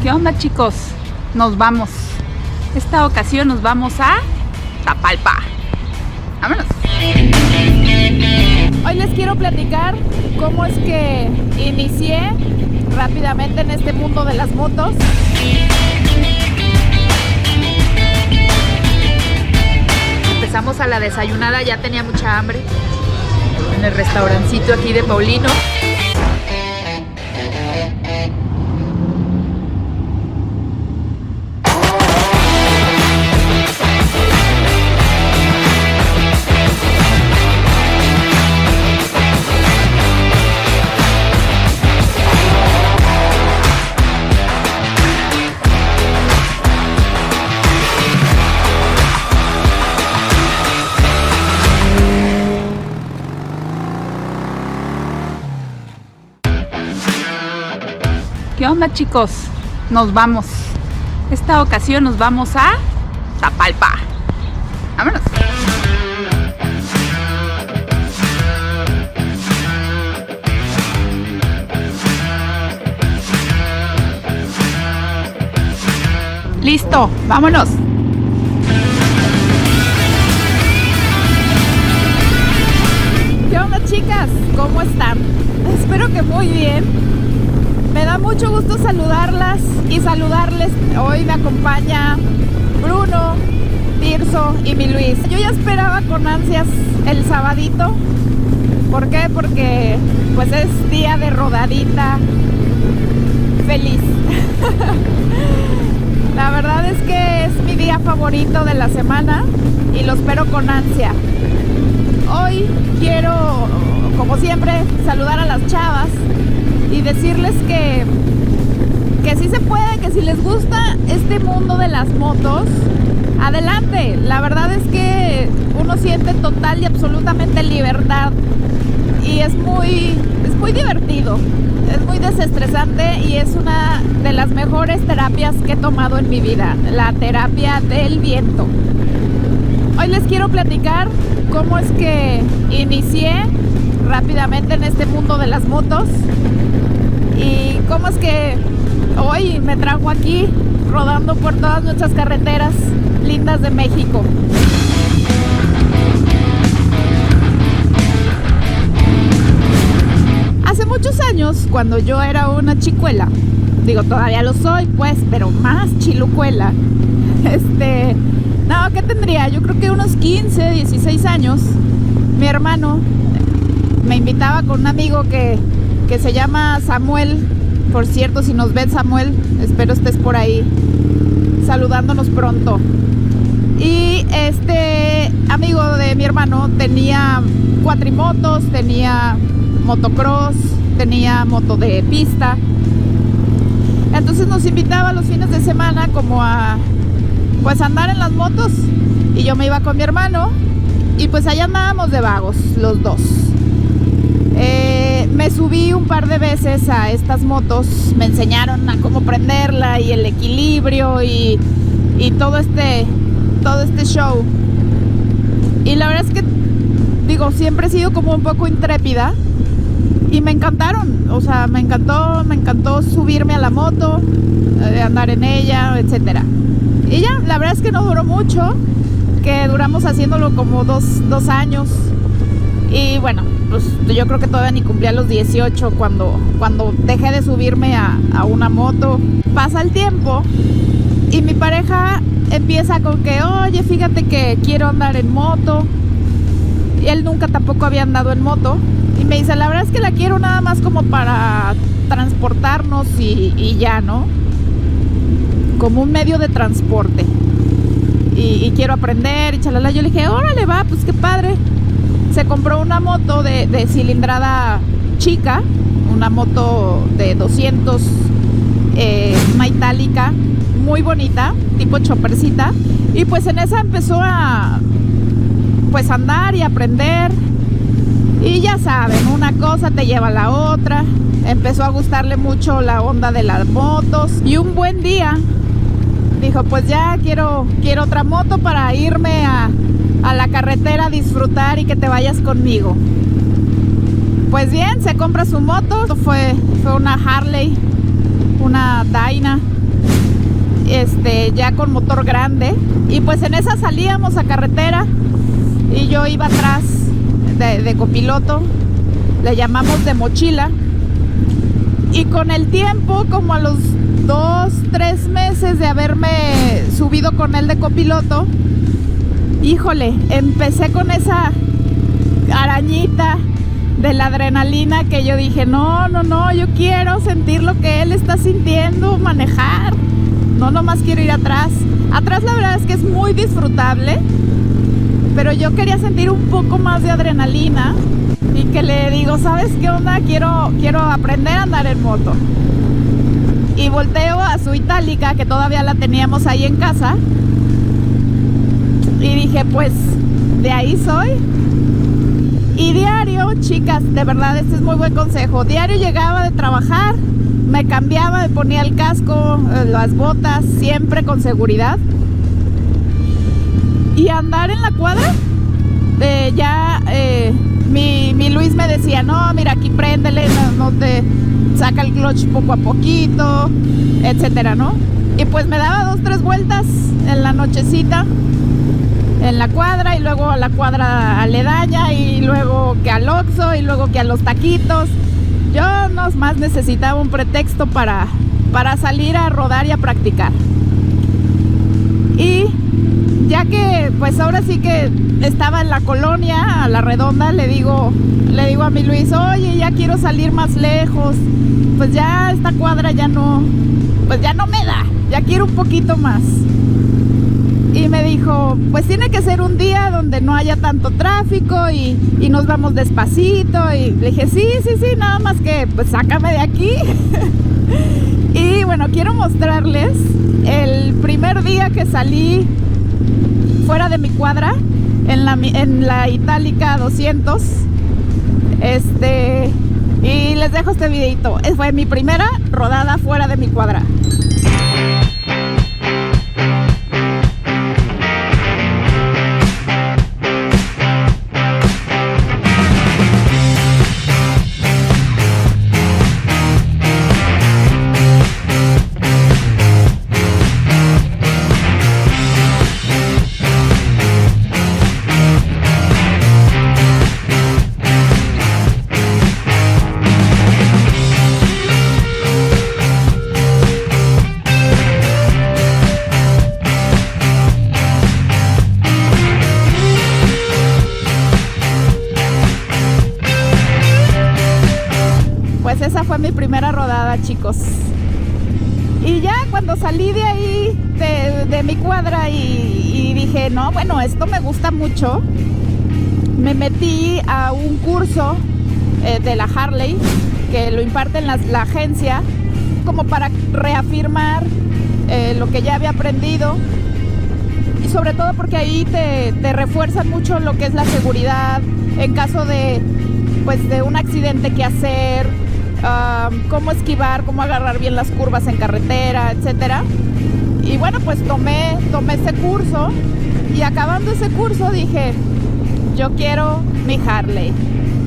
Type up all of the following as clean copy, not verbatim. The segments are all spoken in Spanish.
¿Qué onda, chicos? Nos vamos. Esta ocasión nos vamos a Tapalpa. ¡Vámonos! Hoy les quiero platicar cómo es que inicié rápidamente en este mundo de las motos. Empezamos a la desayunada, ya tenía mucha hambre. En el restaurancito aquí de Paulino. ¿Qué onda, chicos? Nos vamos. Esta ocasión nos vamos a Tapalpa. ¡Vámonos! ¡Listo! ¡Vámonos! ¿Qué onda, chicas? ¿Cómo están? Espero que muy bien. Me da mucho gusto saludarlas y saludarles. Hoy me acompaña Bruno, Tirso y mi Luis. Yo ya esperaba con ansias el sabadito. ¿Por qué? Porque pues es día de rodadita feliz. La verdad es que es mi día favorito de la semana y lo espero con ansia. Hoy quiero, como siempre, saludar a las chavas y decirles que sí se puede, que si les gusta este mundo de las motos, adelante. La verdad es que uno siente total y absolutamente libertad y es muy divertido, es muy desestresante y es una de las mejores terapias que he tomado en mi vida, la terapia del viento. Hoy les quiero platicar cómo es que inicié rápidamente en este mundo de las motos y cómo es que hoy me trajo aquí rodando por todas nuestras carreteras lindas de México. Hace muchos años, cuando yo era una chicuela, digo, todavía lo soy pues, pero más chilucuela, no, ¿qué tendría? Yo creo que unos 15, 16 años, mi hermano me invitaba con un amigo que se llama Samuel. Por cierto, si nos ven, Samuel, espero estés por ahí saludándonos pronto. Y este amigo de mi hermano tenía cuatrimotos, tenía motocross, tenía moto de pista. Entonces nos invitaba los fines de semana como a pues andar en las motos y yo me iba con mi hermano y pues allá andábamos de vagos los dos. Me subí un par de veces a estas motos, me enseñaron a cómo prenderla y el equilibrio y todo este show. Y la verdad es que, digo, siempre he sido como un poco intrépida y me encantaron, o sea, me encantó subirme a la moto, andar en ella, etcétera. Y ya, la verdad es que no duró mucho, que duramos haciéndolo como dos años. Y bueno, pues yo creo que todavía ni cumplía los 18 cuando dejé de subirme a una moto. Pasa el tiempo y mi pareja empieza con que, oye, fíjate que quiero andar en moto. Y él nunca tampoco había andado en moto. Y me dice, la verdad es que la quiero nada más como para transportarnos y ya, ¿no? Como un medio de transporte. Y quiero aprender y chalala. Yo le dije, órale, va, pues qué padre. Se compró una moto de cilindrada chica, una moto de 200, una itálica, muy bonita, tipo choppercita. Y pues en esa empezó a pues andar y aprender. Y ya saben, una cosa te lleva a la otra. Empezó a gustarle mucho la onda de las motos. Y un buen día dijo, pues ya quiero otra moto para irme a la carretera a disfrutar y que te vayas conmigo. pues bien, se compra su moto. Fue una Harley, una Dyna, ya con motor grande. Y pues en esa salíamos a carretera y yo iba atrás de copiloto. Le llamamos de mochila. Y con el tiempo, como a los 2-3 meses de haberme subido con él de copiloto, híjole, empecé con esa arañita de la adrenalina que yo dije, no, yo quiero sentir lo que él está sintiendo, manejar. No nomás quiero ir atrás. Atrás la verdad es que es muy disfrutable, pero yo quería sentir un poco más de adrenalina. Y que le digo, ¿sabes qué onda? Quiero aprender a andar en moto. Y volteo a su Itálica, que todavía la teníamos ahí en casa. Y dije, pues, de ahí soy. Y diario, chicas, de verdad, este es muy buen consejo. Diario llegaba de trabajar, me cambiaba, me ponía el casco, las botas, siempre con seguridad. Y andar en la cuadra, mi Luis me decía, no, mira, aquí préndele, no te saca el clutch poco a poquito, etcétera, ¿no? Y pues me daba 2-3 vueltas en la nochecita en la cuadra, y luego a la cuadra aledaña, y luego que al Oxxo, y luego que a los taquitos. Yo no más necesitaba un pretexto para salir a rodar y a practicar. Y ya que pues ahora sí que estaba en la colonia, a la Redonda, le digo a mi Luis, oye, ya quiero salir más lejos, pues ya esta cuadra ya no me da, ya quiero un poquito más. Y me dijo, pues tiene que ser un día donde no haya tanto tráfico y nos vamos despacito. Y le dije, sí, nada más que pues sácame de aquí. Y bueno, quiero mostrarles el primer día que salí fuera de mi cuadra en la Itálica 200. Y les dejo este videito. Fue mi primera rodada fuera de mi cuadra. Pues esa fue mi primera rodada, chicos. Y ya cuando salí de ahí, de mi cuadra, y dije, no, bueno, esto me gusta mucho, me metí a un curso de la Harley, que lo imparte en la agencia, como para reafirmar lo que ya había aprendido. Y sobre todo porque ahí te refuerzan mucho lo que es la seguridad, en caso de un accidente que hacer, cómo esquivar, cómo agarrar bien las curvas en carretera, etcétera. Y bueno, pues tomé ese curso, y acabando ese curso dije, yo quiero mi Harley.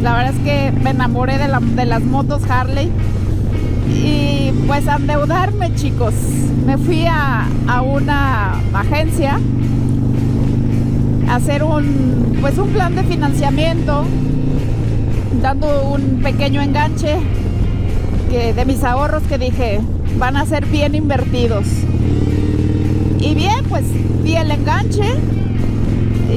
La verdad es que me enamoré de las motos Harley. Y pues a endeudarme, chicos. Me fui a una agencia a hacer un plan de financiamiento, dando un pequeño enganche de mis ahorros, que dije, van a ser bien invertidos. Y bien, pues di el enganche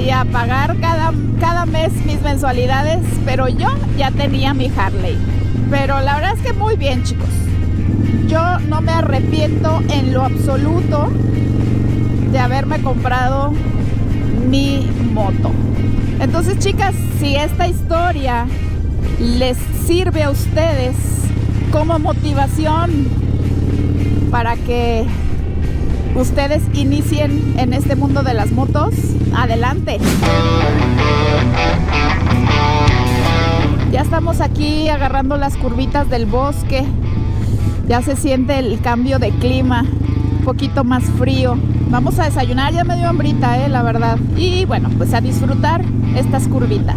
y a pagar cada mes mis mensualidades, pero yo ya tenía mi Harley. Pero la verdad es que muy bien, chicos. Yo no me arrepiento en lo absoluto de haberme comprado mi moto. Entonces, chicas, si esta historia les sirve a ustedes como motivación para que ustedes inicien en este mundo de las motos, adelante. Ya estamos aquí agarrando las curvitas del bosque. Ya se siente el cambio de clima, un poquito más frío. Vamos a desayunar, ya me dio hambrita, la verdad. Y bueno, pues a disfrutar estas curvitas.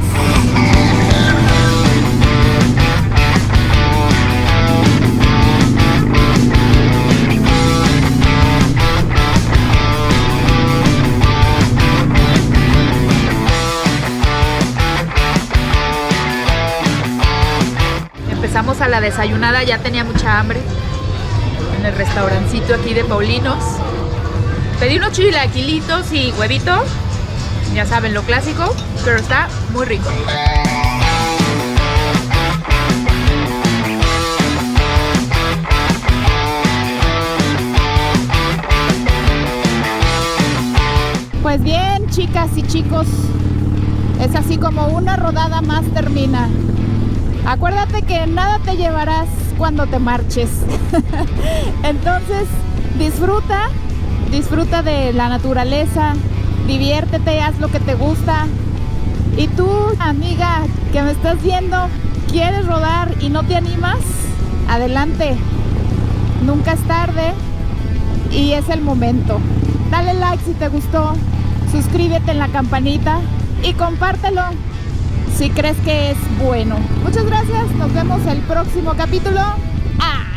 Regresamos a la desayunada, ya tenía mucha hambre. En el restaurancito aquí de Paulinos. Pedí unos chilaquilitos y huevito. Ya saben, lo clásico, pero está muy rico. Pues bien, chicas y chicos, es así como una rodada más termina. Acuérdate que nada te llevarás cuando te marches. Entonces, disfruta de la naturaleza, diviértete, haz lo que te gusta. Y tú, amiga, que me estás viendo, ¿quieres rodar y no te animas? Adelante, nunca es tarde y es el momento. Dale like si te gustó, suscríbete en la campanita y compártelo si crees que es bueno. Muchas gracias, nos vemos el próximo capítulo.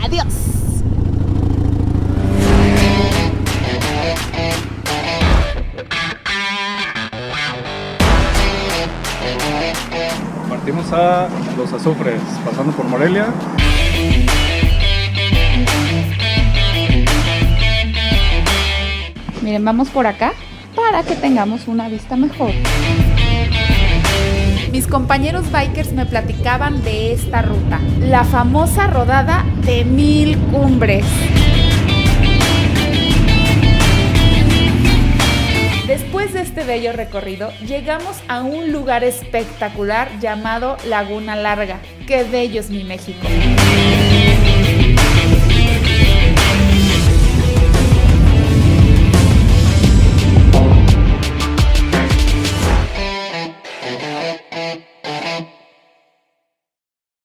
Adiós. Partimos a Los Azufres, pasando por Morelia. Miren, vamos por acá para que tengamos una vista mejor. Mis compañeros bikers me platicaban de esta ruta, la famosa rodada de 1000 cumbres. Después de este bello recorrido, llegamos a un lugar espectacular llamado Laguna Larga. ¡Qué bello es mi México!